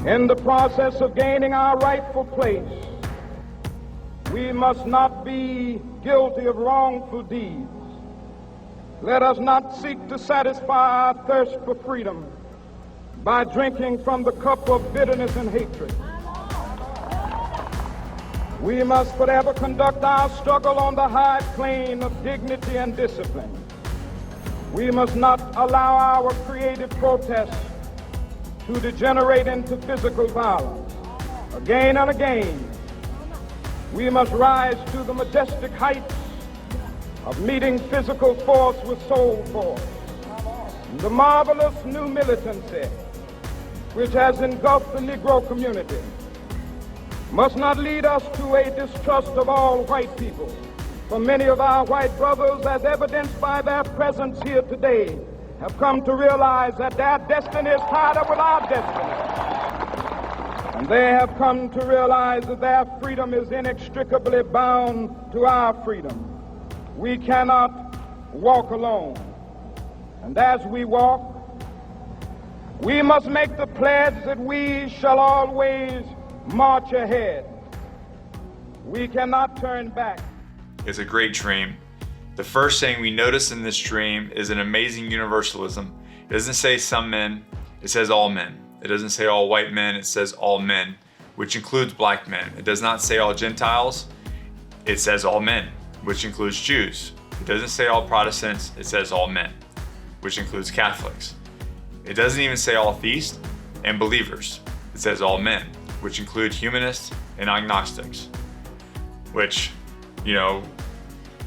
In the process of gaining our rightful place, we must not be guilty of wrongful deeds. Let us not seek to satisfy our thirst for freedom by drinking from the cup of bitterness and hatred. We must forever conduct our struggle on the high plane of dignity and discipline. We must not allow our creative protests to degenerate into physical violence. Again and again, we must rise to the majestic heights of meeting physical force with soul force. The marvelous new militancy which has engulfed the Negro community must not lead us to a distrust of all white people. For many of our white brothers, as evidenced by their presence here today, have come to realize that their destiny is tied up with our destiny. And they have come to realize that their freedom is inextricably bound to our freedom. We cannot walk alone. And as we walk, we must make the pledge that we shall always march ahead. We cannot turn back. It's a great dream. The first thing we notice in this dream is an amazing universalism. It doesn't say some men, it says all men. It doesn't say all white men, it says all men, which includes black men. It does not say all Gentiles, it says all men, which includes Jews. It doesn't say all Protestants, it says all men, which includes Catholics. It doesn't even say all theists and believers. It says all men, which include humanists and agnostics, which, you know,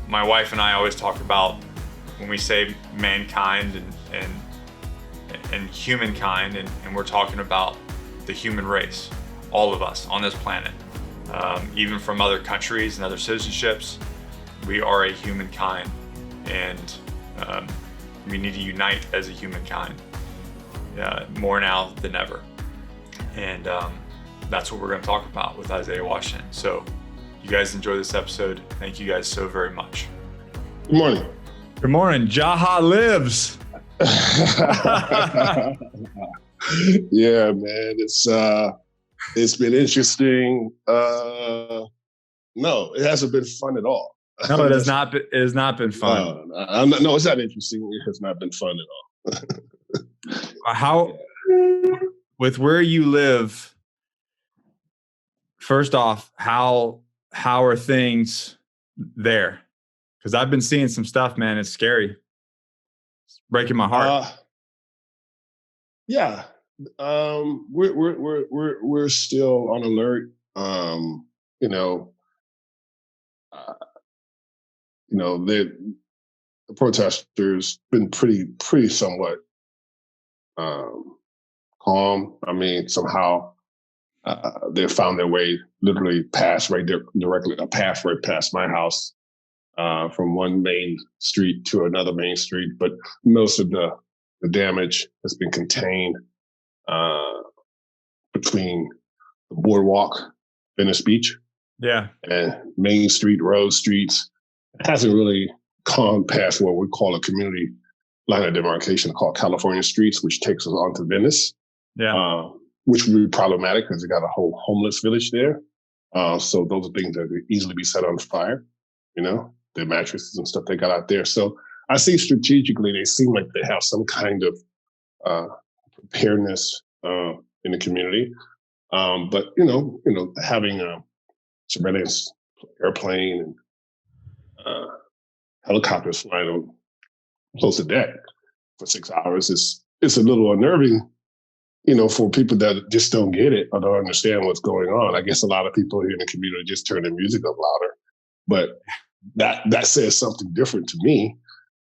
my wife and I always talk about when we say mankind and humankind, and we're talking about the human race, all of us on this planet, even from other countries and other citizenships. We are a humankind, and we need to unite as a humankind more now than ever. And that's what we're going to talk about with Isaiah Washington. So you guys enjoy this episode. Thank you guys so very much. Good morning. Good morning. Jaha lives. Yeah, man. It's been interesting. No, it hasn't been fun at all. No, it has not been. It has not been fun. No, it's not interesting. It has not been fun at all. How, with where you live, first off, how are things there? Because I've been seeing some stuff, man. It's scary. It's breaking my heart. Yeah, we're still on alert. The protesters been pretty somewhat calm. I mean, somehow they found their way literally past right there, directly a path right past my house, from one main street to another main street. But most of the damage has been contained between the boardwalk, Venice Beach, and Main Street, Rose Streets. It hasn't really gone past what we call a community line of demarcation called California Streets, which takes us onto Venice. Which would be problematic because you got a whole homeless village there. So those are things that could easily be set on fire, their mattresses and stuff they got out there. So I see strategically, they seem like they have some kind of preparedness in the community. But, having a surveillance airplane and helicopters flying close to deck for 6 hours it's a little unnerving, for people that just don't get it or don't understand what's going on. I guess a lot of people here in the community just turn their music up louder. But that says something different to me,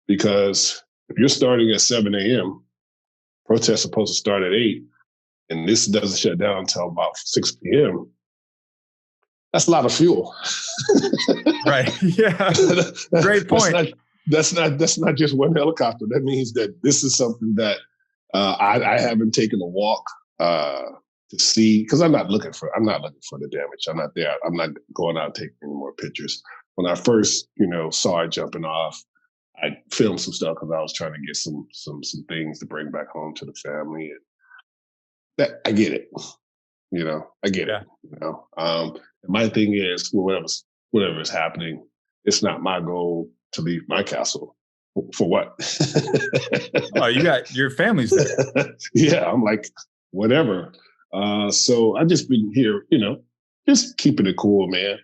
because if you're starting at 7 a.m., protests are supposed to start at 8, and this doesn't shut down until about 6 p.m., that's a lot of fuel. Right. Yeah. Great point. That's not just one helicopter. That means that this is something that I haven't taken a walk to see, because I'm not looking for the damage. I'm not there. I'm not going out and taking any more pictures. When I first, saw it jumping off, I filmed some stuff because I was trying to get some things to bring back home to the family. And that, I get it. I get it. My thing is, whatever is happening, it's not my goal to leave my castle. For what? Oh, you got your family's there. Yeah, I'm like, whatever. So I just been here, just keeping it cool, man.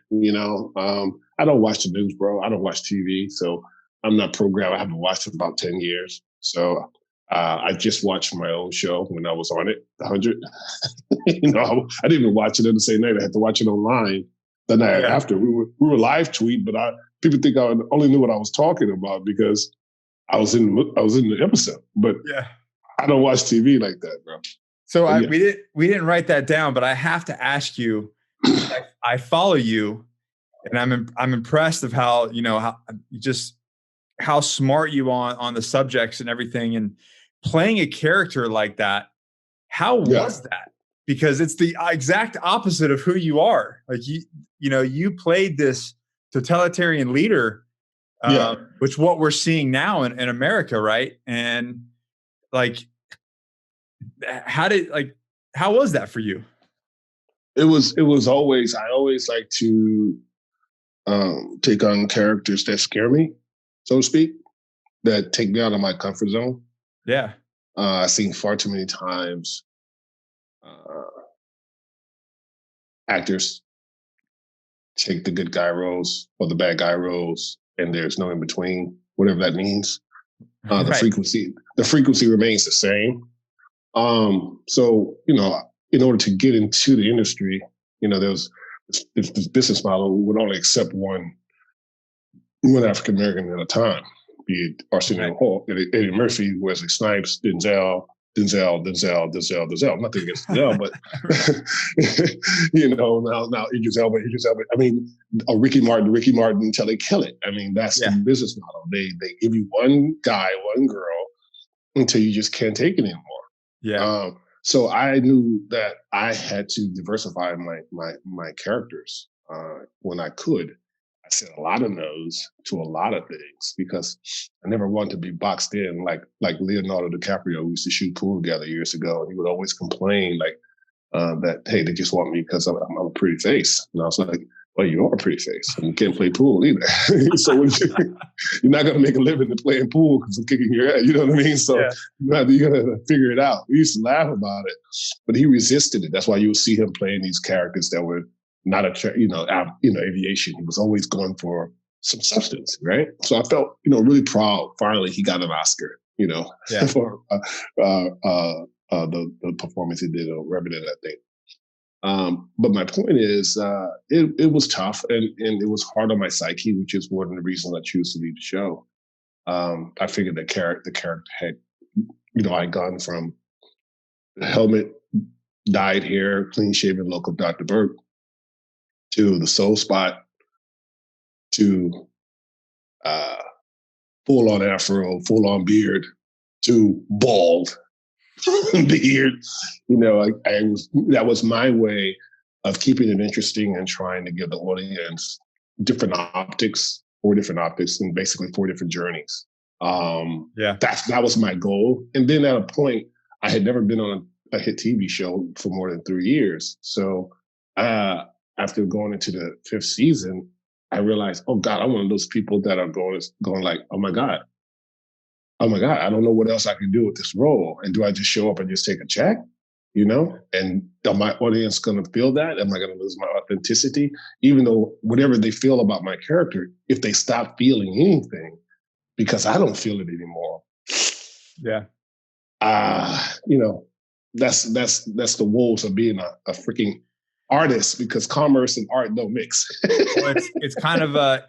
I don't watch the news, bro. I don't watch TV, so I'm not programmed. I haven't watched it about 10 years. So I just watched my own show when I was on it, The 100. I didn't even watch it on the same night. I had to watch it online the night after. We were live tweet, but people think I only knew what I was talking about because I was in the episode. But I don't watch TV like that, bro. So we didn't write that down, but I have to ask you. I follow you, and I'm impressed of how how smart you are on the subjects and everything, and playing a character like that. How was that? Because it's the exact opposite of who you are. Like you played this totalitarian leader, which what we're seeing now in America, right? And like, how was that for you? It was always, I always like to take on characters that scare me, so to speak, that take me out of my comfort zone. Yeah. I've seen far too many times actors take the good guy roles or the bad guy roles, and there's no in between, whatever that means. The frequency remains the same. So, in order to get into the industry, there's this business model would only accept one African American at a time, be it Arsenio Hall, Eddie Murphy, Wesley Snipes, Denzel. Nothing against Denzel, but now Idris Elba. I mean, Ricky Martin until they kill it. I mean, that's the business model. They give you one guy, one girl, until you just can't take it anymore. Yeah. So I knew that I had to diversify my characters when I could. I said a lot of no's to a lot of things because I never wanted to be boxed in like Leonardo DiCaprio. We used to shoot pool together years ago, and he would always complain that, hey, they just want me because I'm a pretty face. And I was like, well, you are a pretty face, and you can't play pool either. So you're not going to make a living playing pool because I'm kicking your head. You know what I mean? So you got to figure it out. We used to laugh about it, but he resisted it. That's why you would see him playing these characters that were not aviation. He was always going for some substance, right? So I felt, really proud. Finally, he got an Oscar, for the performance he did on Revenant, I think. But my point is, it was tough and it was hard on my psyche, which is one of the reasons I choose to leave the show. I figured the character had, I'd gone from the helmet, dyed hair, clean shaven look of Dr. Burke, to the soul spot, to full on afro, full on beard, to bald beard. That was my way of keeping it interesting and trying to give the audience four different optics, and basically 4 different journeys. That was my goal. And then at a point, I had never been on a hit TV show for more than 3 years. So after going into the 5th season, I realized, oh God, I'm one of those people that are going like, oh my God, I don't know what else I can do with this role. And do I just show up and just take a check? And are my audience going to feel that? Am I going to lose my authenticity? Even though whatever they feel about my character, if they stop feeling anything, because I don't feel it anymore. Yeah. That's the woes of being a freaking artist, because commerce and art don't mix. Well, it's kind of an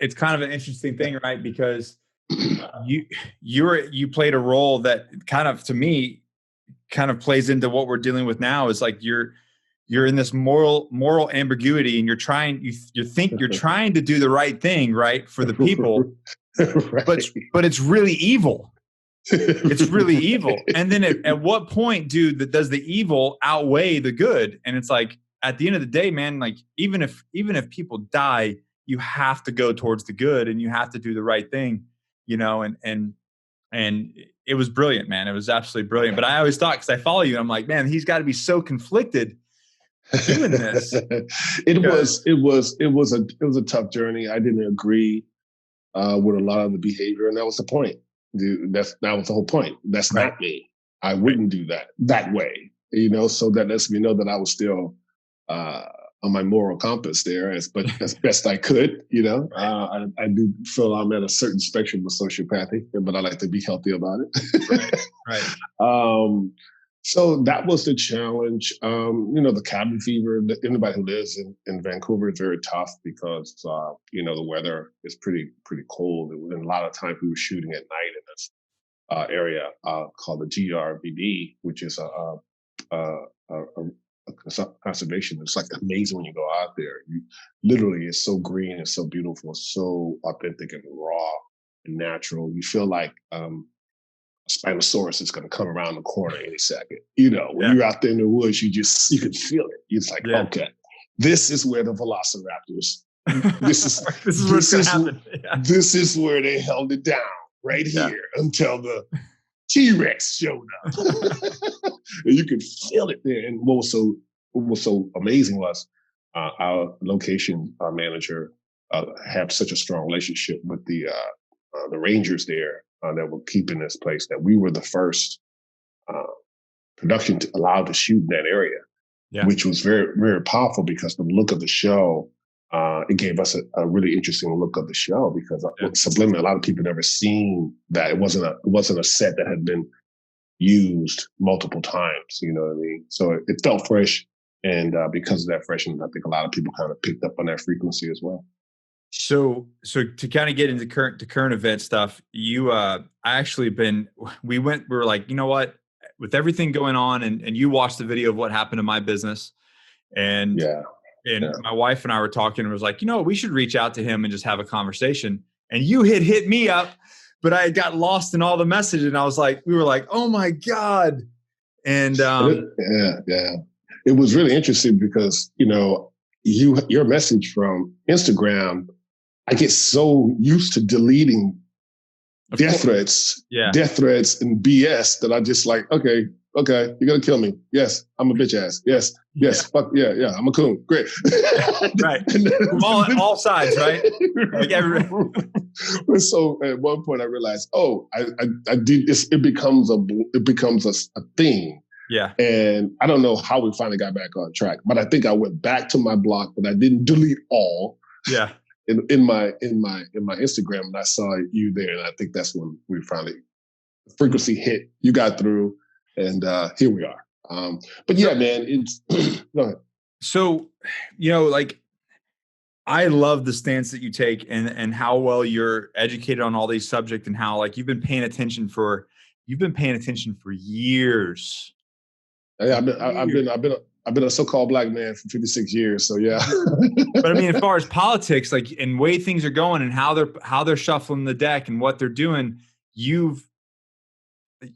interesting thing, right? Because you played a role that kind of, to me, kind of plays into what we're dealing with now. Is like you're in this moral ambiguity, and you're trying to do the right thing, right, for the people, right. but it's really evil. It's really evil. And then at what point, does the evil outweigh the good? And it's like, at the end of the day, man, like even if people die, you have to go towards the good, and you have to do the right thing, and it was brilliant, man. It was absolutely brilliant. But I always thought, because I follow you, I'm like, man, he's got to be so conflicted doing this? It was a tough journey. I didn't agree with a lot of the behavior, and that was the point. That was the whole point. That's Right. not me. I wouldn't do that way. So that lets me know that I was still on my moral compass there as best I could. I do feel I'm at a certain spectrum of sociopathy, but I like to be healthy about it. Right. So that was the challenge. The cabin fever. Anybody who lives in Vancouver is very tough because the weather is pretty cold, and a lot of times we were shooting at night in this area called the GRBD, which is a conservation. It's like amazing when you go out there. Literally, it's so green, it's so beautiful, so authentic and raw and natural. You feel like Spinosaurus is going to come around the corner any second. When you're out there in the woods, you can feel it. It's like, okay, this is where the velociraptors. This is where it's going to happen. Yeah. This is where they held it down right here until the T-Rex showed up. And you could feel it there. And what was so amazing was our location manager had such a strong relationship with the rangers there that were keeping this place, that we were the first production allowed to shoot in that area, which was very, very powerful because the look of the show, it gave us a really interesting look of the show because subliminally, a lot of people never seen that. It wasn't a set that had been used multiple times, you know what I mean? So it felt fresh. And because of that freshness, I think a lot of people kind of picked up on that frequency as well. So to kind of get into current event stuff, we were like, you know what, with everything going on, and you watched the video of what happened to my business, and my wife and I were talking, and was like, we should reach out to him and just have a conversation. And you hit me up, but I got lost in all the message, and we were like, oh my God. And it was really interesting because your message from Instagram, I get so used to deleting death threats and BS that I just like, okay, you're gonna kill me. Yes, I'm a bitch ass. Yes, fuck yeah, I'm a coon. Great. Right. From all sides, right? Like So at one point I realized, I did this. It becomes a thing. Yeah. And I don't know how we finally got back on track, but I think I went back to my block, but I didn't delete all. Yeah. In my Instagram, and I saw you there, and I think that's when we finally frequency hit. You got through, and here we are. But yeah, man, it's go ahead. So, I love the stance that you take, and how well you're educated on all these subjects, and how you've been paying attention for years. Yeah, I've been a so-called Black man for 56 years. So yeah. But I mean, as far as politics, and way things are going, and how they're shuffling the deck and what they're doing, you've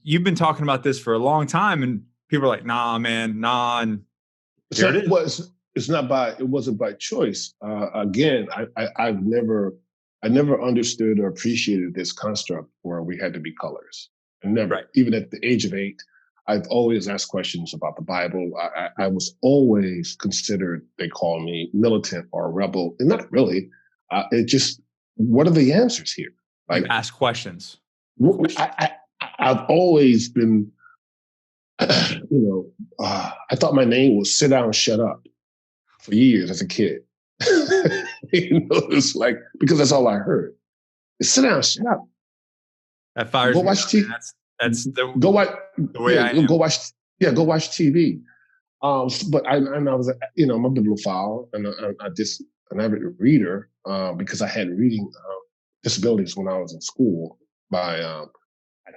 been talking about this for a long time, and people are like, nah, man, nah. And it wasn't by choice. Again, I never understood or appreciated this construct where we had to be colors. And never, even at the age of 8, I've always asked questions about the Bible. I was always considered, they call me militant or rebel. And not really. It just, what are the answers here? Ask questions. I've always been, I thought my name was Sit Down, Shut Up for years as a kid. It's because that's all I heard. It's Sit Down, Shut Up. That fires me. Go watch TV. That's the way I am. Go watch TV. But I was, I'm a bibliophile, and I'm an avid reader because I had reading disabilities when I was in school. I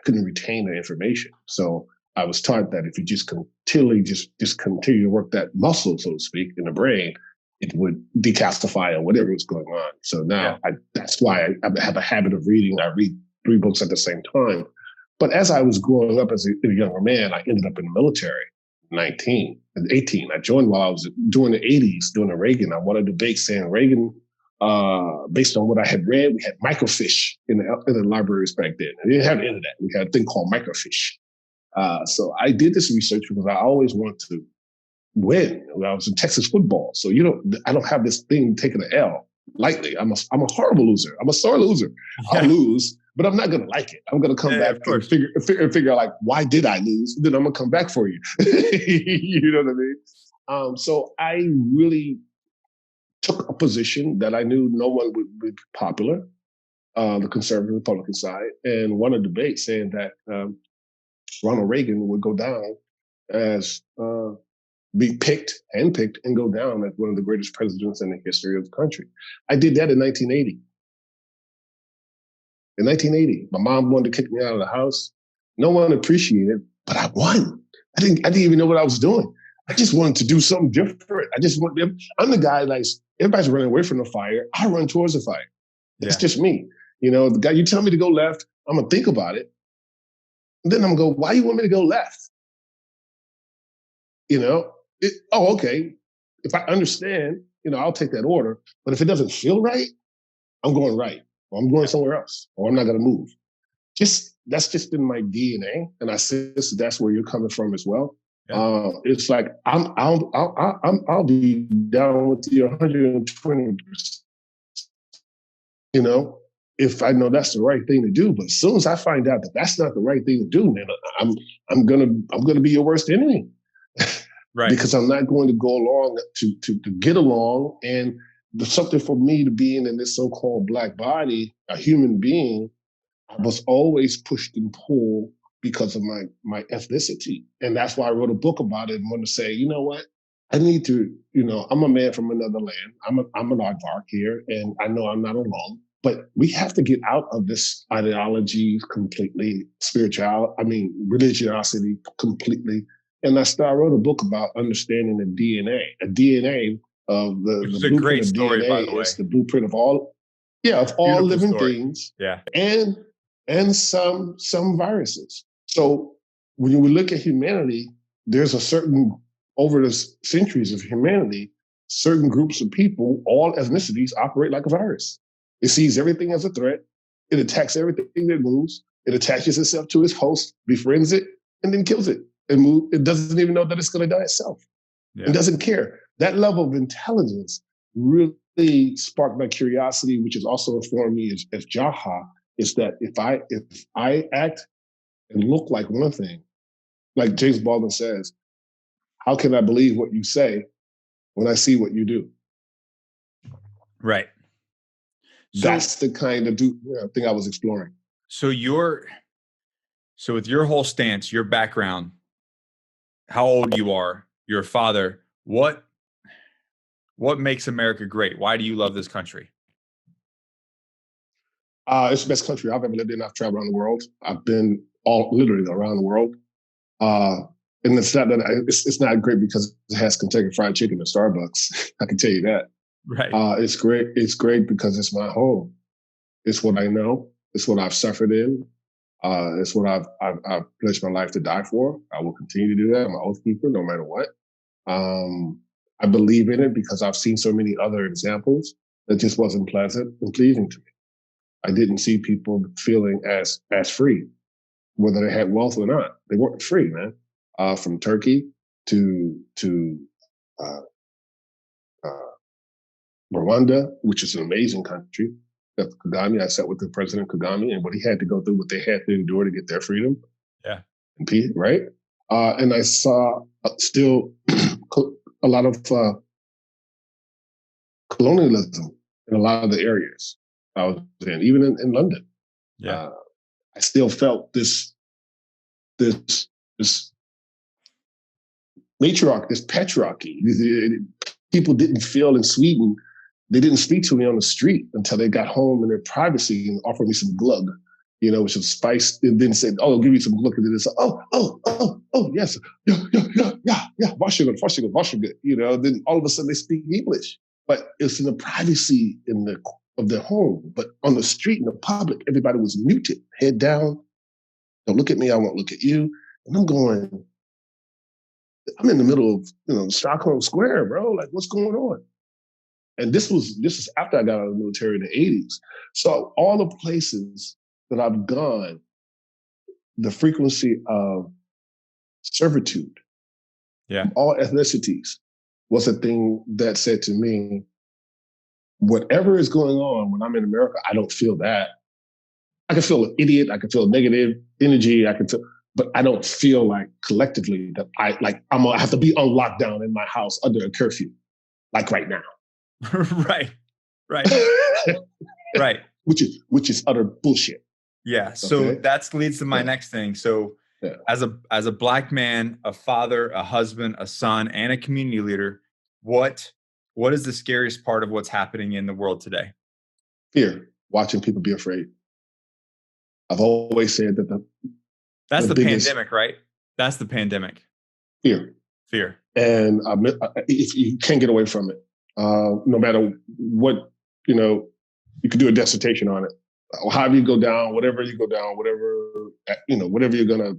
couldn't retain the information, so I was taught that if you just continue to work that muscle, so to speak, in the brain, it would decalcify or whatever was going on. So now that's why I have a habit of reading. I read 3 books at the same time. But as I was growing up as a younger man, I ended up in the military, 18. I joined while I was during the 80s, during the Reagan. I won a debate saying Reagan, based on what I had read, we had microfiche in the libraries back then. We didn't have the internet. We had a thing called microfiche. So I did this research because I always wanted to win. I was in Texas football. So, I don't have this thing taking an L lightly. I'm a horrible loser. I'm a sore loser. I'll lose, but I'm not going to like it. I'm going to come back and figure out, like, why did I lose? Then I'm going to come back for you. You know what I mean? So I really took a position that I knew no one would be popular, the conservative Republican side, and won a debate saying that Ronald Reagan would go down as be handpicked, and go down as one of the greatest presidents in the history of the country. I did that in 1980. In 1980, my mom wanted to kick me out of the house. No one appreciated it, but I won. I didn't even know what I was doing. I just wanted to do something different. I'm the guy everybody's running away from the fire. I run towards the fire. Yeah. It's just me. The guy, you tell me to go left, I'm gonna think about it. And then I'm gonna go, why do you want me to go left? Okay. If I understand, I'll take that order. But if it doesn't feel right, I'm going right. Or I'm going somewhere else. Or I'm not gonna move. That's just in my DNA. And I sense that's where you're coming from as well. Yeah. It's like I'll be down with you 120%. If I know that's the right thing to do. But as soon as I find out that that's not the right thing to do, man, I'm gonna be your worst enemy. Right. Because I'm not going to go along to get along. And there's something for me to being in this so-called Black body, a human being, I was always pushed and pulled because of my ethnicity. And that's why I wrote a book about it and wanted to say, you know what? I need to, I'm a man from another land. I'm an aardvark here, and I know I'm not alone. But we have to get out of this ideology completely, religiosity completely. And I wrote a book about understanding the DNA. A DNA of the blueprint of story, DNA is the blueprint of all living things. Yeah. And some viruses. So when we look at humanity, there's over the centuries of humanity, certain groups of people, all ethnicities operate like a virus. It sees everything as a threat. It attacks everything that moves. It attaches itself to its host, befriends it, and then kills it. It doesn't even know that it's going to die itself. Yeah. It doesn't care. That level of intelligence really sparked my curiosity, which has also informed me as Jaha, is that if I act and look like one thing, like James Baldwin says, how can I believe what you say when I see what you do? Right. That's the kind of thing I was exploring. So with your whole stance, your background, how old you are, your father, what makes America great? Why do you love this country? It's the best country I've ever lived in. I've traveled around the world. I've been literally around the world. And it's not that it's not great because it has Kentucky Fried Chicken at Starbucks. I can tell you that. Right. It's great. It's great because it's my home. It's what I know. It's what I've suffered in. It's what I've pledged my life to die for. I will continue to do that. I'm an oath keeper, no matter what. I believe in it because I've seen so many other examples that just wasn't pleasant and pleasing to me. I didn't see people feeling as free, whether they had wealth or not. They weren't free, man. From Turkey to Rwanda, which is an amazing country. Kagame, I sat with the President Kagame and what he had to go through, what they had to endure to get their freedom. Yeah. And peace, right? And I saw still a lot of colonialism in a lot of the areas I was in, even in London. Yeah. I still felt this matriarch, this patriarchy. People didn't feel in Sweden, they didn't speak to me on the street until they got home in their privacy and offered me some glug, which was spice, and then said, "Oh, I'll give you some glug." And then it's yes, yeah, wash your good. Then all of a sudden they speak English, but it's in the privacy of their home. But on the street, in the public, everybody was muted, head down. Don't look at me, I won't look at you. And I'm in the middle of Stockholm Square, bro. Like, what's going on? And this is after I got out of the military in the 80s. So all the places that I've gone, the frequency of servitude Yeah. all ethnicities, was a thing that said to me, whatever is going on when I'm in America, I don't feel that. I can feel an idiot. I can feel negative energy. But I don't feel like collectively that I have to be on lockdown in my house under a curfew, like right now. Right. Right. Which is utter bullshit. Yeah. So that leads to my next thing. So as a Black man, a father, a husband, a son, and a community leader, what is the scariest part of what's happening in the world today? Fear. Watching people be afraid. I've always said that that's the pandemic, right? That's the pandemic. Fear. And if you can't get away from it, no matter what, you could do a dissertation on it. However you go down, whatever you're going to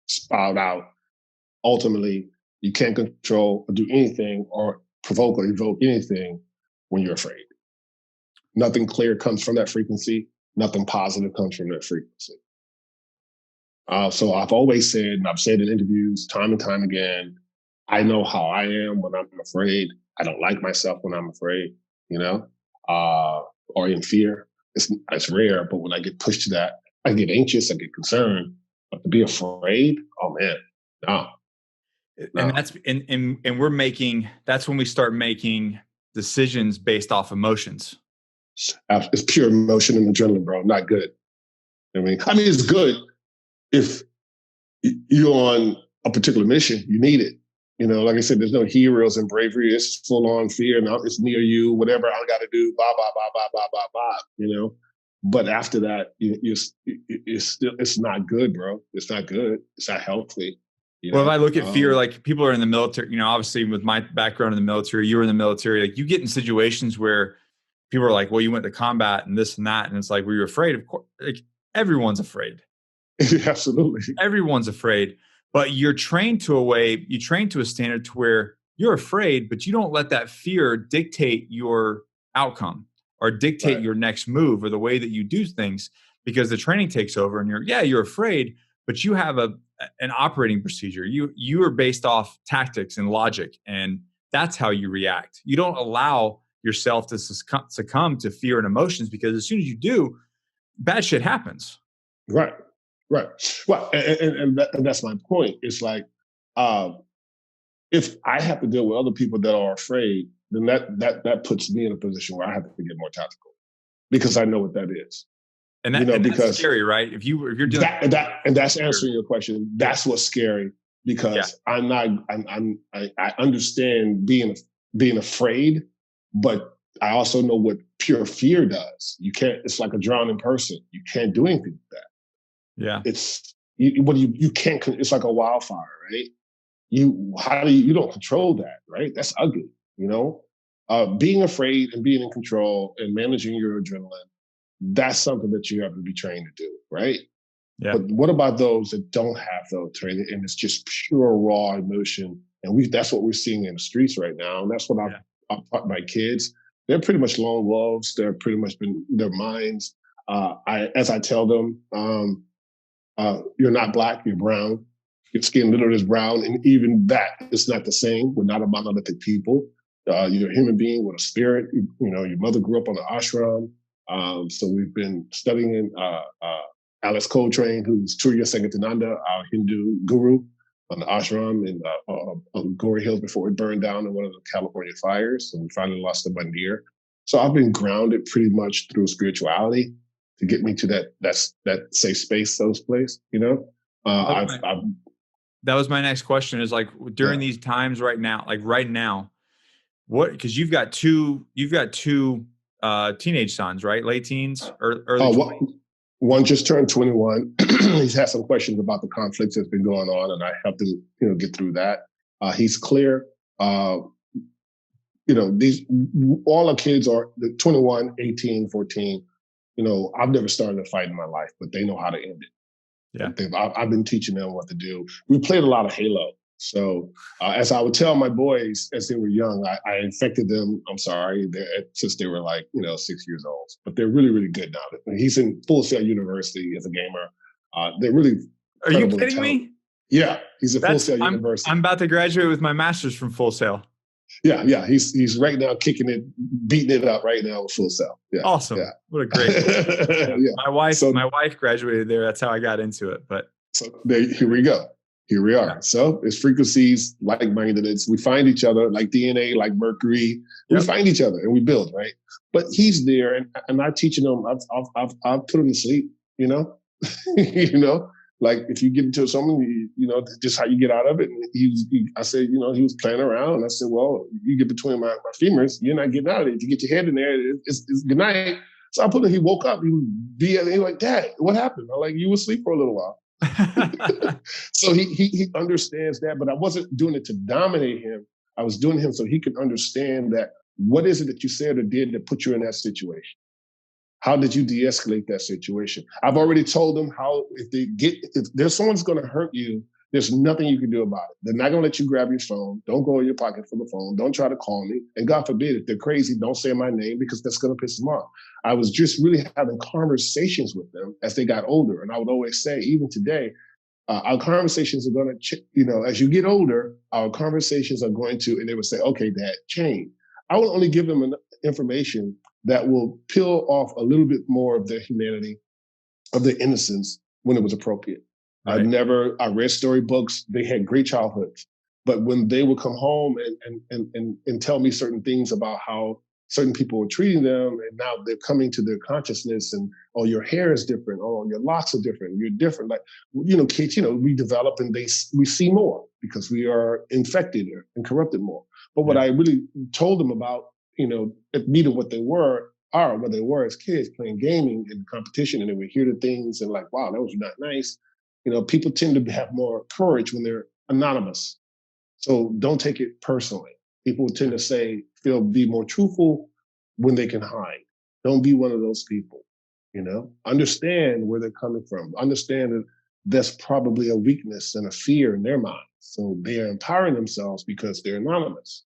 spout out, ultimately, you can't control or do anything or provoke or evoke anything when you're afraid. Nothing clear comes from that frequency. Nothing positive comes from that frequency. So I've always said, and I've said in interviews time and time again, I know how I am when I'm afraid. I don't like myself when I'm afraid, or in fear. It's rare, but when I get pushed to that, I get anxious, I get concerned. But to be afraid, oh man, no. And that's and we're making, that's when we start making decisions based off emotions. It's pure emotion and adrenaline, bro. Not good. I mean, it's good if you're on a particular mission. You need it. Like I said, there's no heroes in bravery. It's full on fear. Now it's near you. Whatever I got to do, blah blah blah blah blah blah blah. But after that, it's not good, bro. It's not good. It's not healthy. Well, if I look at fear, like people are in the military. Obviously, with my background in the military, you were in the military. Like you get in situations where people are like, well, you went to combat and this and that. And it's like, were you afraid? Of course, like everyone's afraid. Absolutely. Everyone's afraid, but you're trained to a standard to where you're afraid, but you don't let that fear dictate your outcome or dictate your next move or the way that you do things, because the training takes over and you're afraid, but you have an operating procedure. You are based off tactics and logic, and that's how you react. You don't allow yourself to succumb to fear and emotions, because as soon as you do, bad shit happens. Right. Well, and that's my point. It's like, if I have to deal with other people that are afraid, then that puts me in a position where I have to get more tactical, because I know what that is. And that's scary, right? If you're doing that, and that's answering your question. That's what's scary, because I understand being afraid, but I also know what pure fear does. It's like a drowning person. You can't do anything with that. Yeah. You can't, it's like a wildfire, right? You don't control that, right? That's ugly, being afraid and being in control and managing your adrenaline, that's something that you have to be trained to do, right? Yeah. But what about those that don't have those training and it's just pure raw emotion? And that's what we're seeing in the streets right now. And that's what I've taught my kids. They're pretty much lone wolves. They're pretty much been their minds. As I tell them, you're not Black, you're brown. Your skin literally is brown. And even that is not the same. We're not a monolithic people. You're a human being with a spirit. Your mother grew up on an ashram. So we've been studying Alice Coltrane, who's Turiya Sangatananda, our Hindu guru, on the ashram in Gory Hills before it burned down in one of the California fires. So we finally lost a bundir. So I've been grounded pretty much through spirituality to get me to that safe space, those place. That was my next question. Is like during these times right now, what? Because you've got two teenage sons, right? Late teens or early. One just turned 21. He's had some questions about the conflicts that's been going on, and I helped him, get through that. He's clear. These all our kids are 21, 18, 14. I've never started a fight in my life, but they know how to end it. Yeah, I've been teaching them what to do. We played a lot of Halo. So as I would tell my boys as they were young, I infected them. I'm sorry, since they were 6 years old. But they're really, really good now. He's in Full Sail University as a gamer. They're really. Are you kidding me? Yeah, he's at Full Sail University. I'm about to graduate with my master's from Full Sail. Yeah. He's right now kicking it, beating it up right now with Full Sail. Yeah. Awesome. Yeah. What a great. Yeah. My wife graduated there. That's how I got into it. But here we go. Here we are. Yeah. So it's frequencies, like-mindedness. We find each other, like DNA, like Mercury. Yep. We find each other and we build, right? But he's there, and I'm teaching him. I've put him to sleep. You know, like if you get into something, just how you get out of it. And I said, he was playing around. And I said, well, you get between my femurs, you're not getting out of it. If you get your head in there, it's good night. So I put him. He woke up. He was like, Dad, what happened? I'm like, you were asleep for a little while. So he understands that, but I wasn't doing it to dominate him. I was doing him so he could understand that what is it that you said or did that put you in that situation? How did you de-escalate that situation? I've already told them how if there's someone's going to hurt you, there's nothing you can do about it. They're not going to let you grab your phone. Don't go in your pocket for the phone. Don't try to call me. And God forbid, if they're crazy, don't say my name because that's going to piss them off. I was just really having conversations with them as they got older. And I would always say, even today, our conversations are going to, as you get older, our conversations are going to, and they would say, okay, Dad, change. I will only give them enough information that will peel off a little bit more of their humanity, of their innocence when it was appropriate. Right. I read storybooks. They had great childhoods. But when they would come home and tell me certain things about how certain people were treating them, and now they're coming to their consciousness and, oh, your hair is different. Oh, your locks are different. You're different. Like, kids, we develop and we see more because we are infected and corrupted more. But what I really told them about, neither what they were as kids playing gaming and competition, and they would hear the things and like, wow, that was not nice. People tend to have more courage when they're anonymous. So don't take it personally. People tend to be more truthful when they can hide. Don't be one of those people, Understand where they're coming from. Understand that that's probably a weakness and a fear in their minds. So they are empowering themselves because they're anonymous.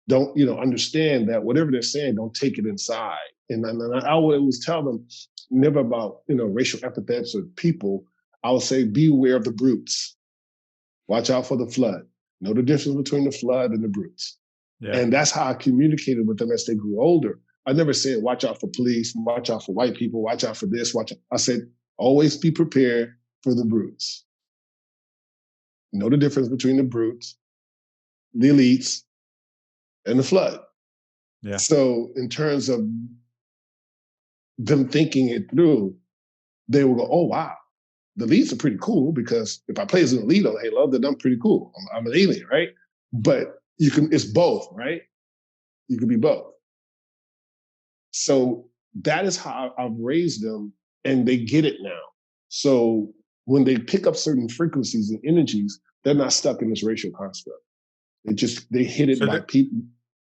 Don't, understand that whatever they're saying, don't take it inside. And I always tell them, never about, racial epithets or people. I would say, be aware of the brutes. Watch out for the flood. Know the difference between the flood and the brutes. Yeah. And that's how I communicated with them as they grew older. I never said, watch out for police, watch out for white people, watch out for this, I said, always be prepared for the brutes. Know the difference between the brutes, the elites, and the flood. Yeah. So in terms of them thinking it through, they will go, oh, wow. The elites are pretty cool because if I play as an elite on Halo, then I'm pretty cool. I'm an alien, right? But it's both, right? You can be both. So that is how I've raised them, and they get it now. So when they pick up certain frequencies and energies, they're not stuck in this racial construct. They hit it by people.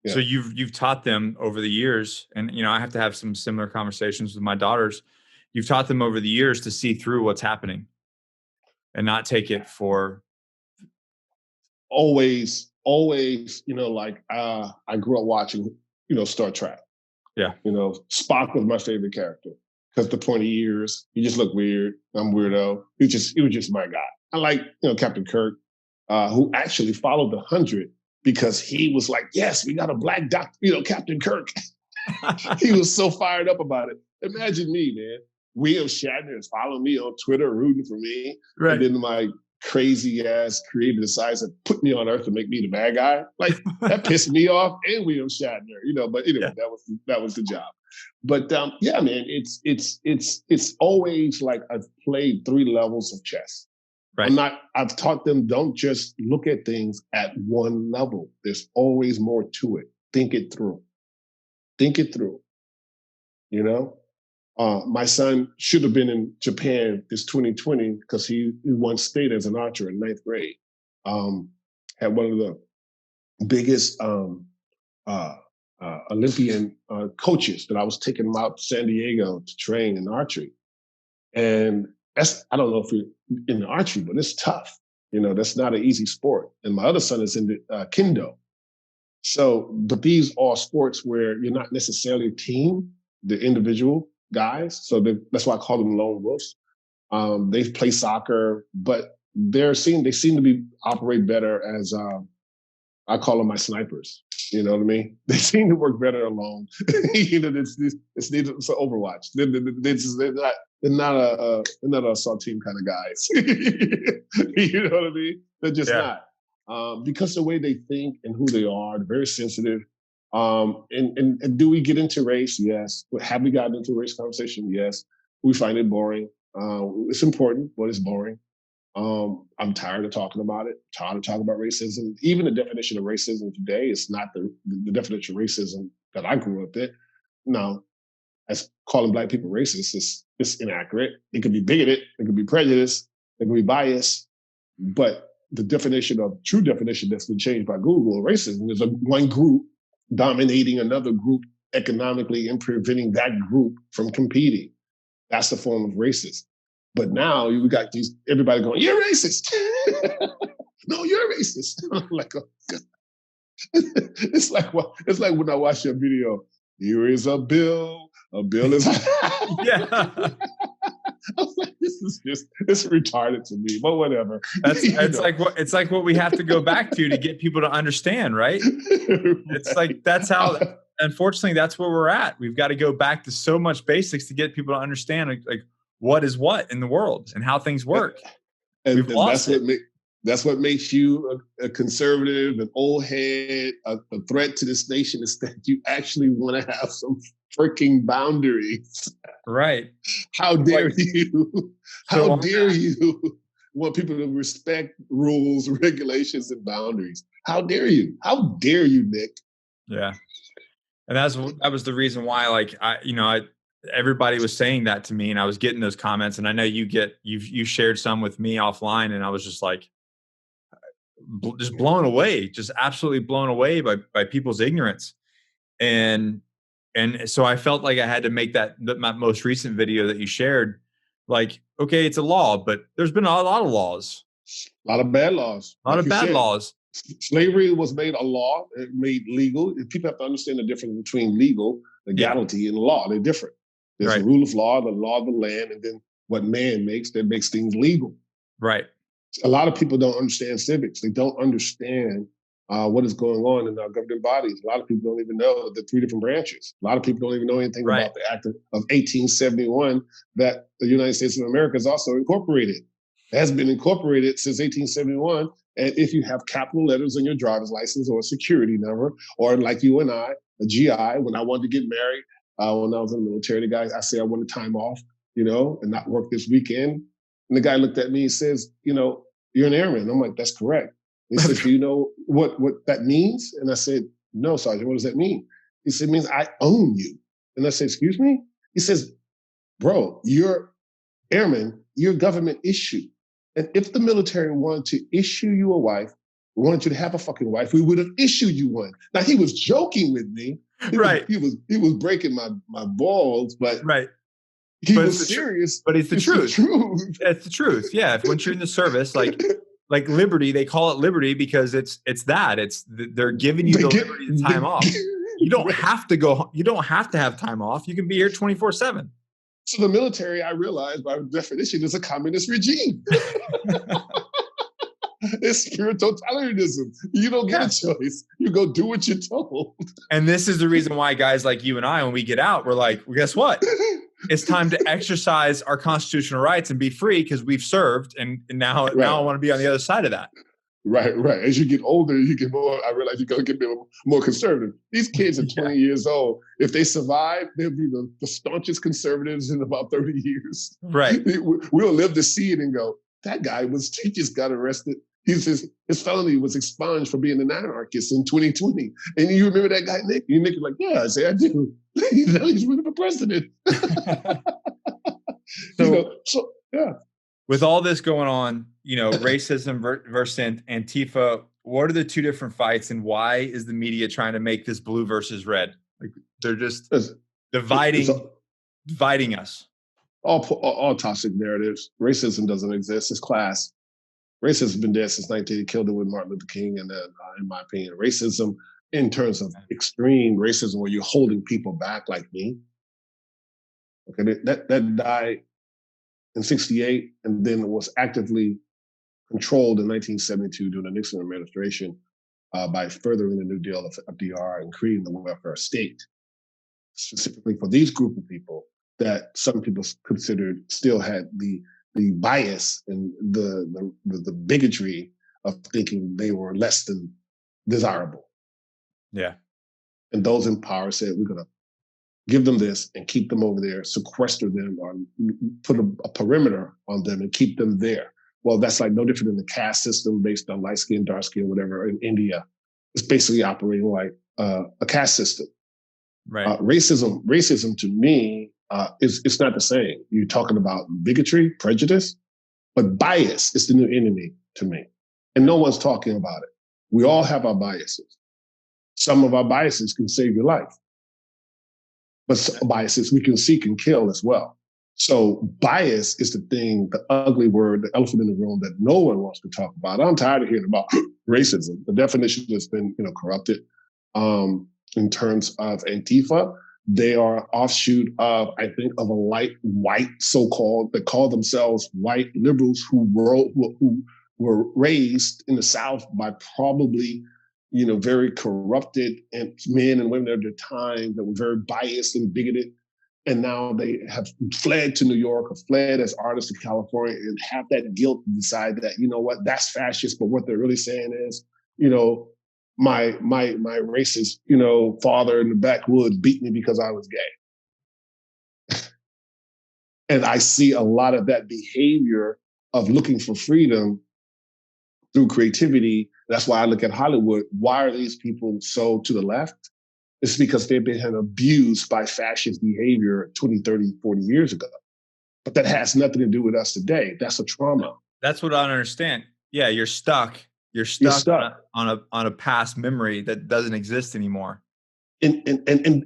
Yeah. So you've taught them over the years, and I have to have some similar conversations with my daughters. You've taught them over the years to see through what's happening and not take it for. Always, I grew up watching, Star Trek. Yeah. Spock was my favorite character because the pointy ears, he just looked weird. I'm weirdo. He was just my guy. I like, Captain Kirk, who actually followed the 100 because he was like, yes, we got a black doctor, Captain Kirk. He was so fired up about it. Imagine me, man. William Shatner is following me on Twitter, rooting for me. Right. And then my crazy ass creator decides to put me on Earth to make me the bad guy. Like that pissed me off, and William Shatner, but anyway, that was the job. But yeah, man, it's always like I've played 3 levels of chess. Right. I've taught them, don't just look at things at one level. There's always more to it. Think it through. My son should have been in Japan this 2020 because he won state as an archer in 9th grade. Had one of the biggest Olympian coaches that I was taking him out to San Diego to train in archery. And I don't know if you're in archery, but it's tough. That's not an easy sport. And my other son is in the kendo. So, but these are sports where you're not necessarily a team, the individual guys. So that's why I call them lone wolves. They play soccer, but they seem to be operate better as I call them my snipers. You know what I mean? They seem to work better alone. You know, it's needed for Overwatch. They're not a assault team kind of guys. You know what I mean? They're just not. Because the way they think and who they are, they're very sensitive. And do we get into race? Yes. Have we gotten into race conversation? Yes. We find it boring. It's important, but it's boring. I'm tired of talking about it, tired of talking about racism. Even the definition of racism today is not the definition of racism that I grew up in. No, as calling Black people racist is inaccurate. It could be bigoted, it could be prejudiced, it could be biased, but the true definition that's been changed by Google, racism, is one group dominating another group economically and preventing that group from competing. That's the form of racism. But now you got everybody going, you're racist. No, you're racist. I'm like, oh, God. It's like when I watch your video, here is a bill is. Yeah. I was like, it's retarded to me, but whatever. It's like what we have to go back to get people to understand, right? It's like, that's how, unfortunately, that's where we're at. We've got to go back to so much basics to get people to understand, like what is what in the world and how things work. And that's what makes you a conservative, an old head, a threat to this nation, is that you actually want to have some freaking boundaries. Right. How dare you? How dare you want people to respect rules, regulations, and boundaries? How dare you? How dare you, Nick? Yeah. And that was the reason why, everybody was saying that to me, and I was getting those comments, and I know you shared some with me offline, and I was just like, just blown away, just absolutely blown away by people's ignorance. And so I felt like I had to make my most recent video that you shared, like, okay, it's a law, but there's been a lot of laws. A lot of bad laws. A lot of bad laws. Slavery was made a law, made legal. People have to understand the difference between legal, legality, and law. They're different. There's a rule of law, the law of the land, and then what man makes that makes things legal. Right. A lot of people don't understand civics. They don't understand what is going on in our governing bodies. A lot of people don't even know the three different branches. A lot of people don't even know anything about the Act of 1871 that the United States of America is also incorporated. It has been incorporated since 1871. And if you have capital letters on your driver's license or a security number, or like you and I, a GI, when I wanted to get married, when I was in the military, the guy, I said I wanted time off, and not work this weekend. And the guy looked at me and says, you're an airman. I'm like, that's correct. He said, do you know what that means? And I said, no, Sergeant, what does that mean? He said, it means I own you. And I said, excuse me? He says, bro, you're airman, you're government issue. And if the military wanted to issue you a wife, wanted you to have a fucking wife, we would have issued you one. Now, he was joking with me. He was breaking my balls, but he was serious. But it's the truth. It's the truth. Yeah. Once you're in the service, like liberty, they call it liberty because it's they're giving you the liberty to time off. You don't have to go. You don't have to have time off. You can be here 24/7. So the military, I realized by definition, is a communist regime. It's pure totalitarianism. You don't get a choice. You go do what you're told. And this is the reason why guys like you and I, when we get out, we're like, well, guess what? It's time to exercise our constitutional rights and be free because we've served. And now I want to be on the other side of that. Right. As you get older, you get more, I realize you got to get more conservative. These kids are 20 years old. If they survive, they'll be the staunchest conservatives in about 30 years. Right. We'll live to see it and go, that guy he just got arrested. His felony was expunged for being an anarchist in 2020. And you remember that guy, Nick? You Nick is like, yeah, I say I do. He's running for president. So yeah. With all this going on, racism versus Antifa, what are the two different fights and why is the media trying to make this blue versus red? Like they're just dividing us. All toxic narratives. Racism doesn't exist. It's class. Racism has been dead since 19. Killed it with Martin Luther King, and in my opinion, racism in terms of extreme racism, where you're holding people back like me. Okay, that died in '68, and then was actively controlled in 1972 during the Nixon administration by furthering the New Deal of FDR and creating the welfare state, specifically for these group of people that some people considered still had the bias and the bigotry of thinking they were less than desirable. Yeah. And those in power said, we're going to give them this and keep them over there, sequester them, or put a perimeter on them and keep them there. Well, that's like no different than the caste system based on light skin, dark skin, whatever in India. It's basically operating like a caste system. Right. Racism to me it's not the same. You're talking about bigotry, prejudice, but bias is the new enemy to me. And no one's talking about it. We all have our biases. Some of our biases can save your life. But some biases we can seek and kill as well. So bias is the thing, the ugly word, the elephant in the room that no one wants to talk about. I'm tired of hearing about racism. The definition has been, corrupted. In terms of Antifa, they are offshoot of, I think, of a light white so-called, that call themselves white liberals who were raised in the South by probably, very corrupted and men and women at their time that were very biased and bigoted. And now they have fled to New York or fled as artists to California and have that guilt to decide that, that's fascist. But what they're really saying is, my racist, father in the backwoods beat me because I was gay. And I see a lot of that behavior of looking for freedom through creativity. That's why I look at Hollywood. Why are these people so to the left? It's because they've been abused by fascist behavior 20, 30, 40 years ago. But that has nothing to do with us today. That's a trauma. That's what I don't understand. Yeah, you're stuck. You're stuck. On a past memory that doesn't exist anymore. And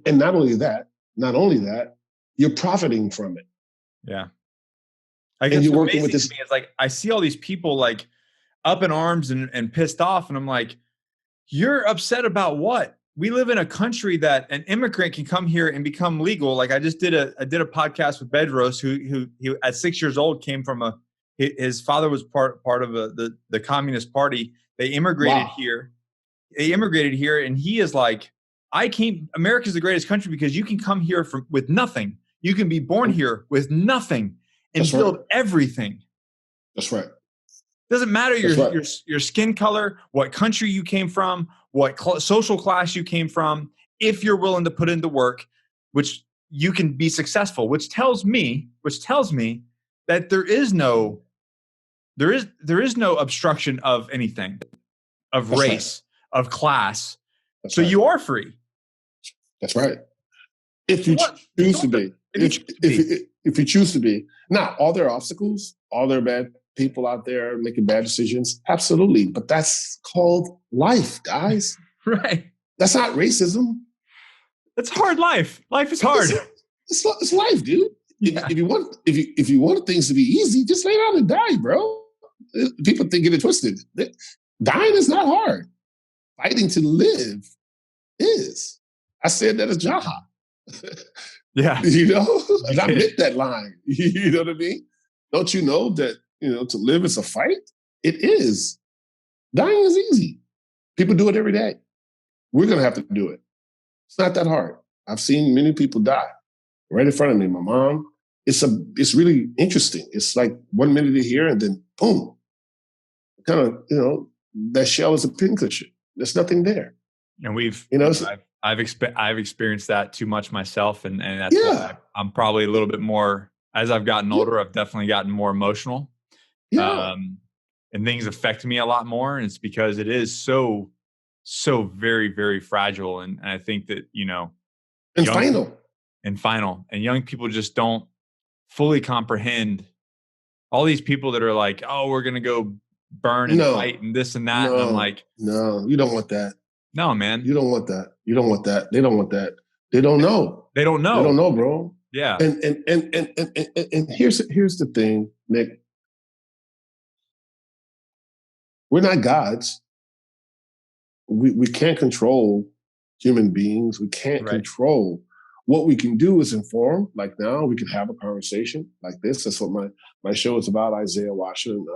not only that, you're profiting from it. Yeah. And you're working with this. It's like I see all these people like up in arms and pissed off, and I'm like, you're upset about what? We live in a country that an immigrant can come here and become legal. Like I did a podcast with Bedros, who at 6 years old came from his father was part of the Communist Party. They immigrated here. They immigrated here, and he is like, America's the greatest country because you can come here with nothing. You can be born here with nothing and build everything. That's right. Doesn't matter your skin color, what country you came from, what social class you came from. If you're willing to put in the work, which you can be successful, which tells me that there is no obstruction of anything, of race, of class. So you are free. That's right. If you choose to be. If you choose to be. Now, are there obstacles? Are there bad people out there making bad decisions? Absolutely. But that's called life, guys. Right. That's not racism. That's hard life. Life is hard. It's life, dude. Yeah. If you want things to be easy, just lay down and die, bro. People think get it twisted. Dying is not hard. Fighting to live is. I said that as Jaha. Yeah. And I meant that line. You know what I mean? Don't you know that, to live is a fight? It is. Dying is easy. People do it every day. We're going to have to do it. It's not that hard. I've seen many people die right in front of me. My mom, it's really interesting. It's like 1 minute here and then boom. Kind of, that shell is a pincushion. There's nothing there. And I've experienced that too much myself, and that's why I'm probably a little bit more, as I've gotten older, I've definitely gotten more emotional. Yeah. And things affect me a lot more, and it's because it is so very, very fragile. And I think that, final. And young people just don't fully comprehend all these people that are like, oh, we're going to go burn and fight and this and that. And I'm like, no, you don't want that. No, man. You don't want that. You don't want that. They don't want that. They don't know. They don't know. They don't know, bro. Yeah. And here's the thing, Nick. We're not gods. We can't control human beings. We can't control. What we can do is inform. Like now, we can have a conversation like this. That's what my show is about. Isaiah Washington,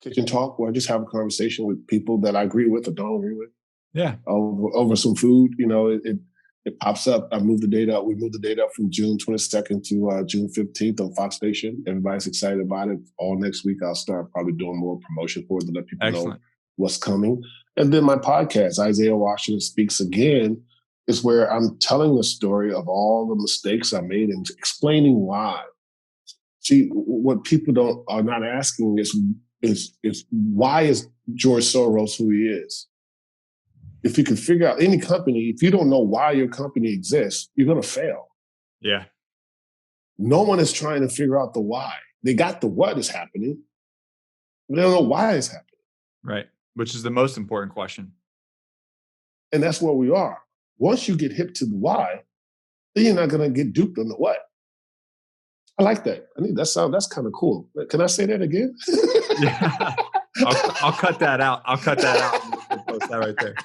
kitchen talk where I just have a conversation with people that I agree with or don't agree with. Yeah. Over some food, it pops up. I moved the date up. We moved the date up from June 22nd to June 15th on Fox Station. Everybody's excited about it. All next week, I'll start probably doing more promotion for it to let people know what's coming. And then my podcast, Isaiah Washington Speaks Again, is where I'm telling the story of all the mistakes I made and explaining why. See, what people are not asking is why is George Soros who he is? If you can figure out any company, if you don't know why your company exists, you're going to fail. Yeah. No one is trying to figure out the why. They got the what is happening, but they don't know why it's happening. Right. Which is the most important question. And that's where we are. Once you get hip to the why, then you're not going to get duped on the what. I like that. I think that's kind of cool. Can I say that again? Yeah. I'll cut that out. I'll post that right there.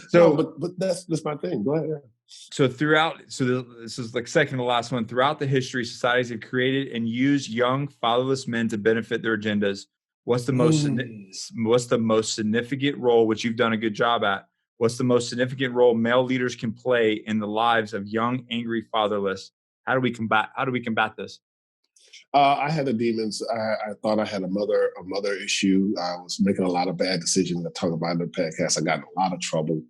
So, no, but that's my thing. Go ahead. So this is like second to last one. Throughout the history, societies have created and used young fatherless men to benefit their agendas. What's the most significant role, which you've done a good job at? What's the most significant role male leaders can play in the lives of young, angry fatherless? How do we combat this? I had the demons. I thought I had a mother issue. I was making a lot of bad decisions. I talk about it in the podcast. I got in a lot of trouble.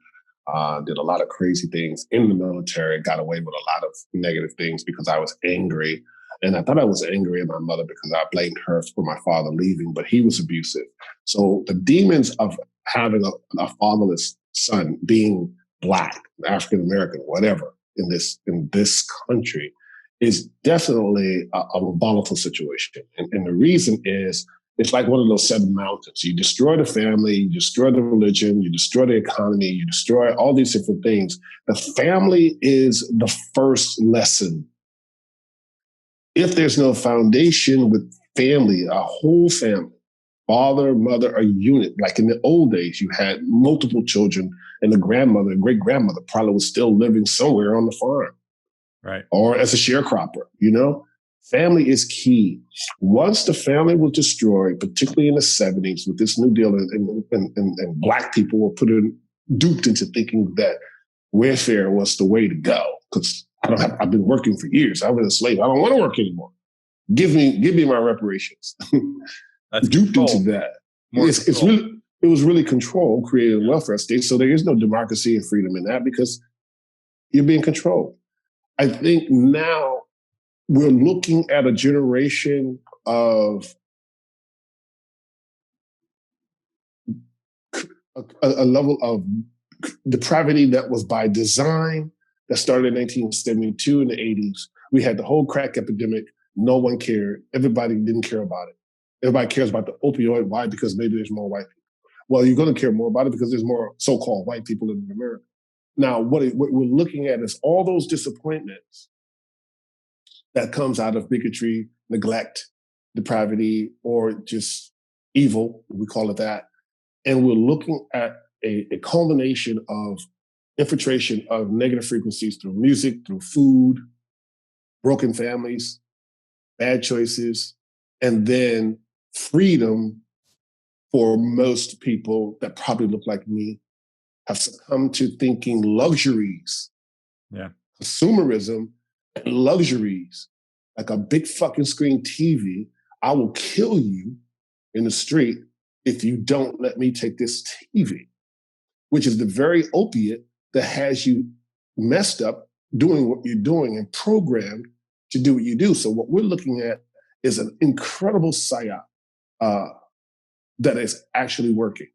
Did a lot of crazy things in the military. Got away with a lot of negative things because I was angry. And I thought I was angry at my mother because I blamed her for my father leaving, but he was abusive. So the demons of having a fatherless son, being Black, African American, whatever, in this country, is definitely a volatile situation. And the reason is, it's like one of those 7 mountains. You destroy the family, you destroy the religion, you destroy the economy, you destroy all these different things. The family is the first lesson. If there's no foundation with family, a whole family, father, mother, a unit, like in the old days, you had multiple children, and the grandmother and great-grandmother probably was still living somewhere on the farm. Right. Or as a sharecropper, Family is key. Once the family was destroyed, particularly in the 70s with this New Deal, and Black people were duped into thinking that welfare was the way to go. Because I've been working for years. I was a slave. I don't want to work anymore. Give me my reparations. That's duped control. into that. It was really control created a welfare state. So there is no democracy and freedom in that because you're being controlled. I think now we're looking at a generation of a level of depravity that was by design, that started in 1972 in the 80s. We had the whole crack epidemic. No one cared. Everybody didn't care about it. Everybody cares about the opioid. Why? Because maybe there's more white people. Well, you're going to care more about it because there's more so-called white people in America. Now, what we're looking at is all those disappointments that comes out of bigotry, neglect, depravity, or just evil, we call it that. And we're looking at a culmination of infiltration of negative frequencies through music, through food, broken families, bad choices, and then freedom for most people that probably look like me have succumbed to thinking luxuries, consumerism, and luxuries, like a big fucking screen TV. I will kill you in the street if you don't let me take this TV, which is the very opiate that has you messed up doing what you're doing and programmed to do what you do. So what we're looking at is an incredible psyop that is actually working.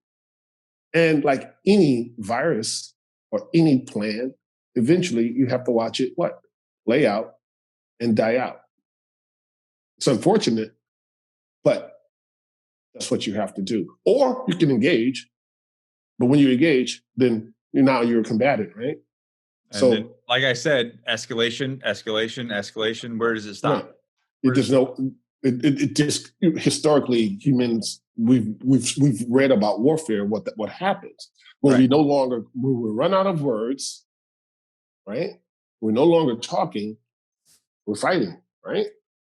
And like any virus or any plan, eventually you have to watch it, play out and die out. It's unfortunate, but that's what you have to do. Or you can engage, but when you engage, then you're a combatant, right? And so, then, like I said, escalation. Where does it stop? Right. It just historically humans we've read about warfare. What happens when we run out of words, right? We're no longer talking. We're fighting, right?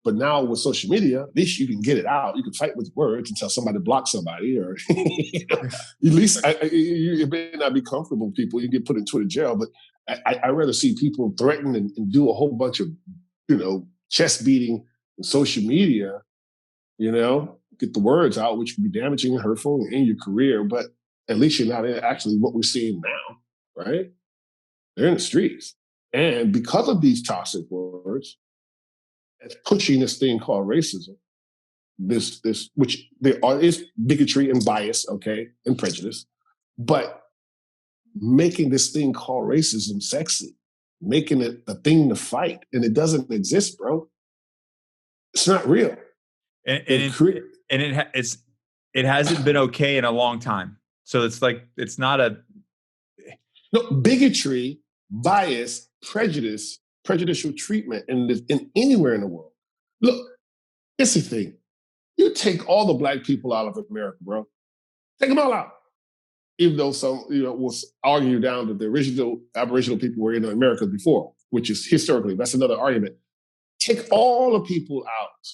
But now with social media, at least you can get it out. You can fight with words until somebody blocks somebody, or at least you may not be comfortable with people. You get put in Twitter jail, but I rather see people threaten and do a whole bunch of, chest beating on social media, get the words out, which can be damaging and hurtful in your career. But at least you're not in actually what we're seeing now, right? They're in the streets. And because of these toxic words, it's pushing this thing called racism, which there is bigotry and bias, okay, and prejudice, but making this thing called racism sexy, making it a thing to fight, and it doesn't exist, bro. It's not real. It hasn't been okay in a long time. So it's like, it's not bigotry, bias, prejudice, prejudicial treatment in anywhere in the world. Look, it's the thing. You take all the black people out of America, bro. Take them all out. Even though some, was argue down that the original Aboriginal people were in America before, which is historically, that's another argument. Take all the people out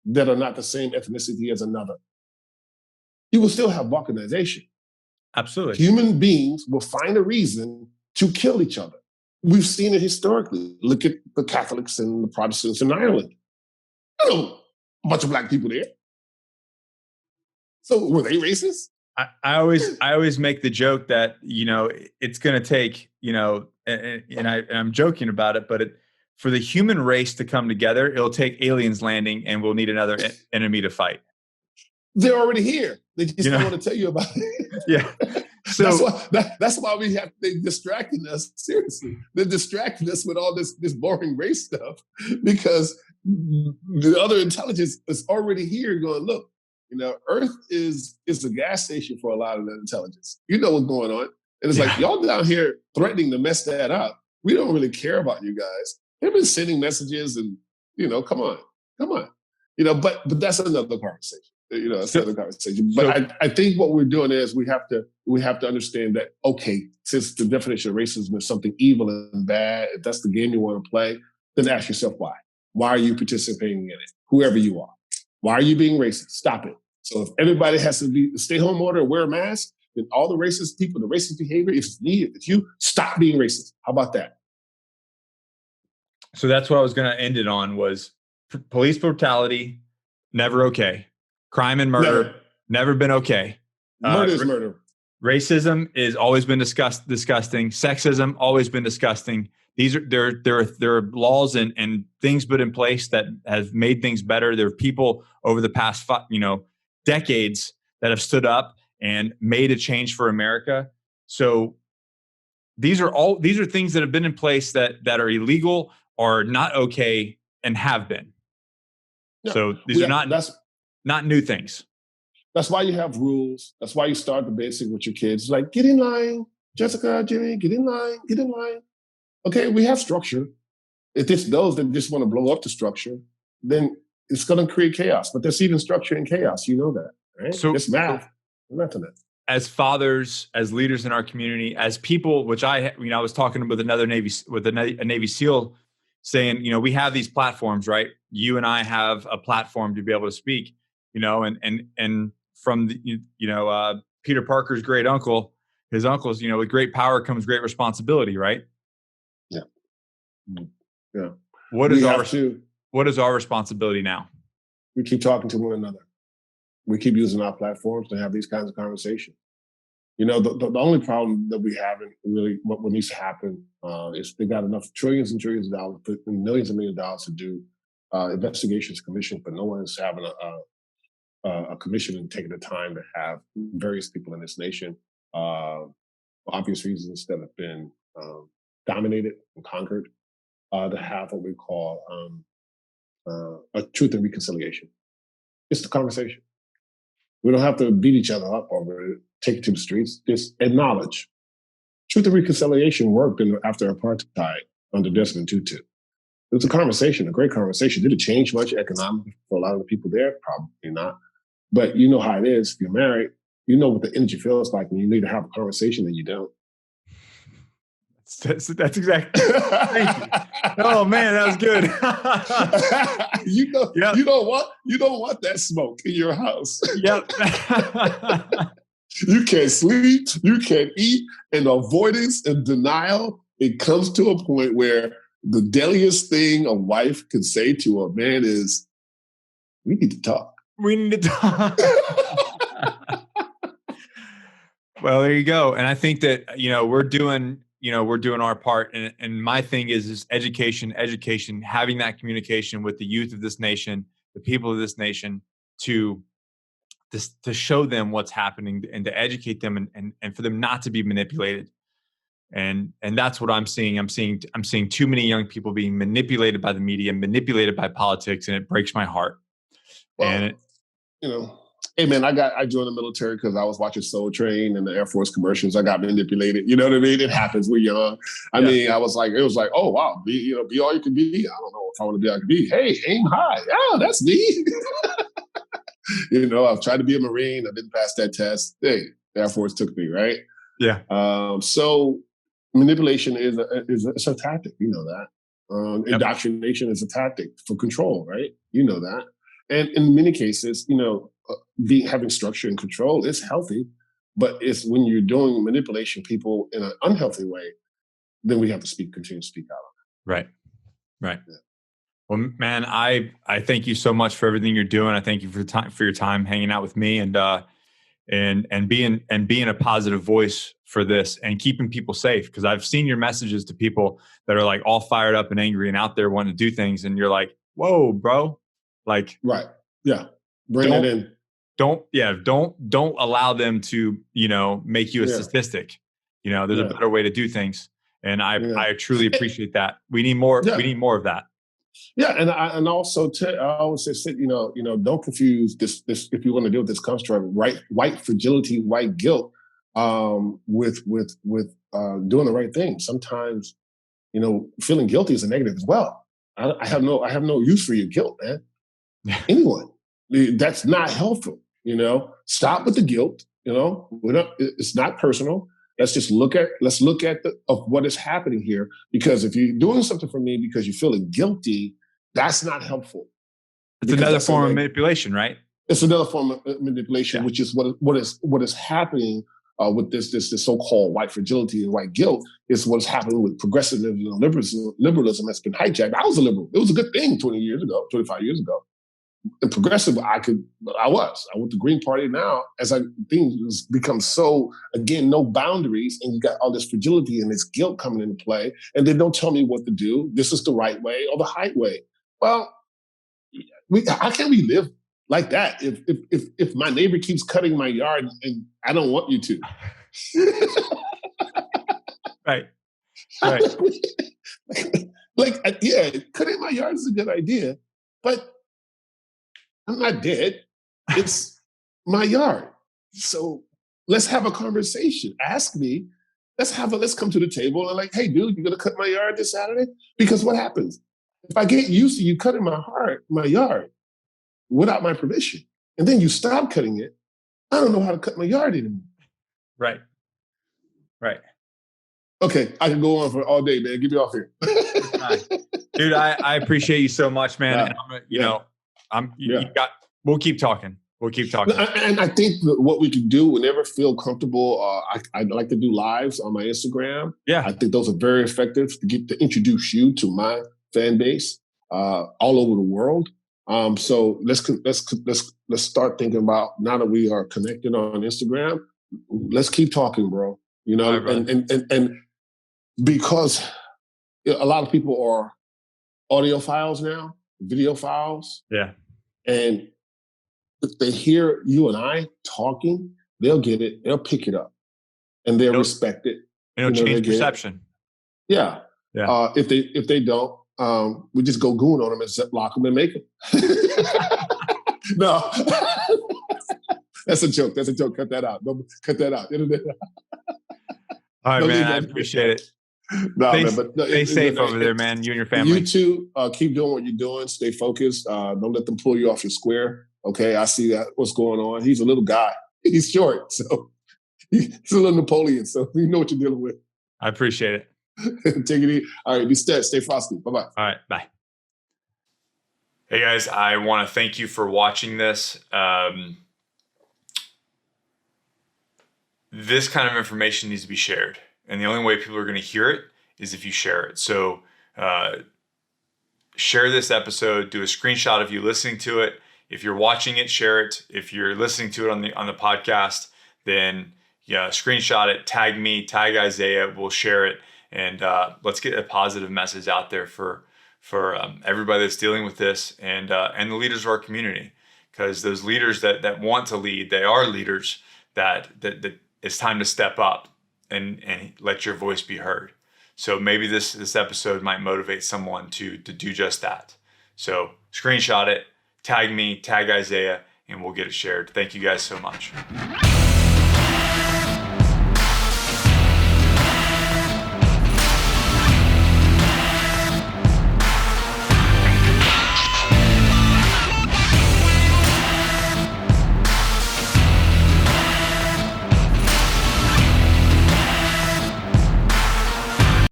that are not the same ethnicity as another. You will still have balkanization. Absolutely. Human beings will find a reason to kill each other. We've seen it historically. Look at the Catholics and the Protestants in Ireland. A bunch of black people there. So were they racist? I always make the joke that, it's going to take, and I'm joking about it, but for the human race to come together, it'll take aliens landing and we'll need another enemy to fight. They're already here. They just don't want to tell you about it. Yeah. So that's why they're distracting us. Seriously, they're distracting us with all this boring race stuff because the other intelligence is already here. Going, look, Earth is a gas station for a lot of the intelligence. You know what's going on, and it's like y'all down here threatening to mess that up. We don't really care about you guys. They've been sending messages, and come on. But that's another conversation. Another conversation. But I think what we're doing is we have to understand that, okay, since the definition of racism is something evil and bad, if that's the game you want to play, then ask yourself why. Why are you participating in it? Whoever you are. Why are you being racist? Stop it. So if everybody has to be stay-home order, wear a mask, then all the racist people, the racist behavior, if it's needed, if you stop being racist. How about that? So that's what I was going to end it on was police brutality, never okay. Crime and murder, never been okay. Murder is murder. Racism is always been disgusting. Sexism, always been disgusting. There are laws and things put in place that have made things better. There are people over the past decades that have stood up and made a change for America. So these are things that have been in place that are illegal or not okay and have been. No, so these are not new things. That's why you have rules. That's why you start the basic with your kids. It's like, get in line, Jessica, Jimmy, get in line, get in line. Okay, we have structure. If it's those that just want to blow up the structure, then it's going to create chaos. But there's even structure in chaos. You know that, right? So it's math. Nothing else. As fathers, as leaders in our community, as people, which I was talking with a Navy SEAL, saying, we have these platforms, right? You and I have a platform to be able to speak, and from Peter Parker's great uncle, his uncles, with great power comes great responsibility, right? Yeah. Yeah. What is our responsibility now? We keep talking to one another. We keep using our platforms to have these kinds of conversations. The only problem that we have, and really what needs to happen is they got enough trillions and trillions of dollars, millions and millions of dollars to do investigations commission, but no one is having a commission and taking the time to have various people in this nation, for obvious reasons that have been dominated and conquered, to have what we call a truth and reconciliation. It's the conversation. We don't have to beat each other up over it, take it to the streets. Just acknowledge. Truth and reconciliation worked after apartheid under Desmond Tutu. It was a conversation, a great conversation. Did it change much economically for a lot of the people there? Probably not. But you know how it is. If you're married, you know what the energy feels like when you need to have a conversation and you don't. That's exactly. Thank you. Oh man, that was good. Yep. You don't want that smoke in your house. Yep. You can't sleep, you can't eat, and avoidance and denial. It comes to a point where the deadliest thing a wife can say to a man is, "We need to talk." We need to talk. Well, there you go. And I think that, we're doing our part. And my thing is education, having that communication with the youth of this nation, the people of this nation, to show them what's happening and to educate them and for them not to be manipulated. And that's what I'm seeing. I'm seeing too many young people being manipulated by the media, manipulated by politics, and it breaks my heart. Well, hey man, I joined the military because I was watching Soul Train and the Air Force commercials. I got manipulated. You know what I mean? It happens. We're young. I mean, it was like, oh wow, be all you can be. I don't know if I want to be all I can be. Hey, aim high. Oh, that's me. I've tried to be a Marine. I didn't pass that test. Hey, the Air Force took me, right? Yeah. So manipulation is a tactic. You know that. Indoctrination is a tactic for control, right? You know that. And in many cases, having structure and control is healthy, but it's when you're doing manipulation people in an unhealthy way, then we have to continue to speak out on it. Right. Yeah. Well, man, I thank you so much for everything you're doing. I thank you for your time hanging out with me and being a positive voice for this and keeping people safe. Because I've seen your messages to people that are like all fired up and angry and out there wanting to do things, and you're like, whoa, bro. Like, right. Yeah. Bring it in. Don't allow them to, make you a statistic. There's a better way to do things. And I truly appreciate that. We need more. Yeah. We need more of that. Yeah. And also I always say, don't confuse this, if you want to deal with this construct, white fragility, white guilt, with doing the right thing. Sometimes, feeling guilty is a negative as well. I have no use for your guilt, man. Anyone. That's not helpful. Stop with the guilt. It's not personal. Let's look at what is happening here. Because if you're doing something for me because you're feeling guilty, that's not helpful. It's another form of manipulation, right? It's another form of manipulation, which is what is happening with this so-called white fragility and white guilt. Is what's happening with progressivism and liberalism that's been hijacked. I was a liberal. It was a good thing 25 years ago. And progressive, I went to Green Party. Now, as things become so, again, no boundaries, and you got all this fragility and this guilt coming into play, and they don't tell me what to do. This is the right way or the right way. Well, how can we live like that if my neighbor keeps cutting my yard and I don't want you to? Right. Cutting my yard is a good idea, but I'm not dead. It's my yard. So let's have a conversation. Ask me. Let's come to the table and hey, dude, you gonna cut my yard this Saturday? Because what happens? If I get used to you cutting my yard without my permission, and then you stop cutting it, I don't know how to cut my yard anymore. Right. Okay, I can go on for all day, man. Get me off here. Dude, I appreciate you so much, man. Yeah. And we'll keep talking. And I think that what we can do whenever feel comfortable, I'd like to do lives on my Instagram. Yeah. I think those are very effective to introduce you to my fan base all over the world. So let's start thinking about, now that we are connected on Instagram, let's keep talking, bro. And because a lot of people are audio files now, video files. Yeah. And if they hear you and I talking, they'll get it, they'll pick it up, and they'll respect it. It'll change perception. Yeah. If they don't, we just go goon on them and lock them and make them. No. That's a joke. Cut that out. Cut that out. All right, man. I appreciate it. Stay safe over there, man. You and your family. You too. Keep doing what you're doing. Stay focused. Don't let them pull you off your square. Okay, I see that. What's going on? He's a little guy. He's short, so he's a little Napoleon. So you know what you're dealing with. I appreciate it. Take it easy. All right, be steady. Stay frosty. Bye-bye. All right, bye. Hey guys, I want to thank you for watching this. This kind of information needs to be shared. And the only way people are going to hear it is if you share it. So share this episode, do a screenshot of you listening to it. If you're watching it, share it. If you're listening to it on the podcast, then screenshot it, tag me, tag Isaiah, we'll share it. And let's get a positive message out there for everybody that's dealing with this and the leaders of our community. Because those leaders that want to lead, they are leaders that it's time to step up and let your voice be heard. So maybe this episode might motivate someone to do just that. So screenshot it, tag me, tag Isaiah, and we'll get it shared. Thank you guys so much.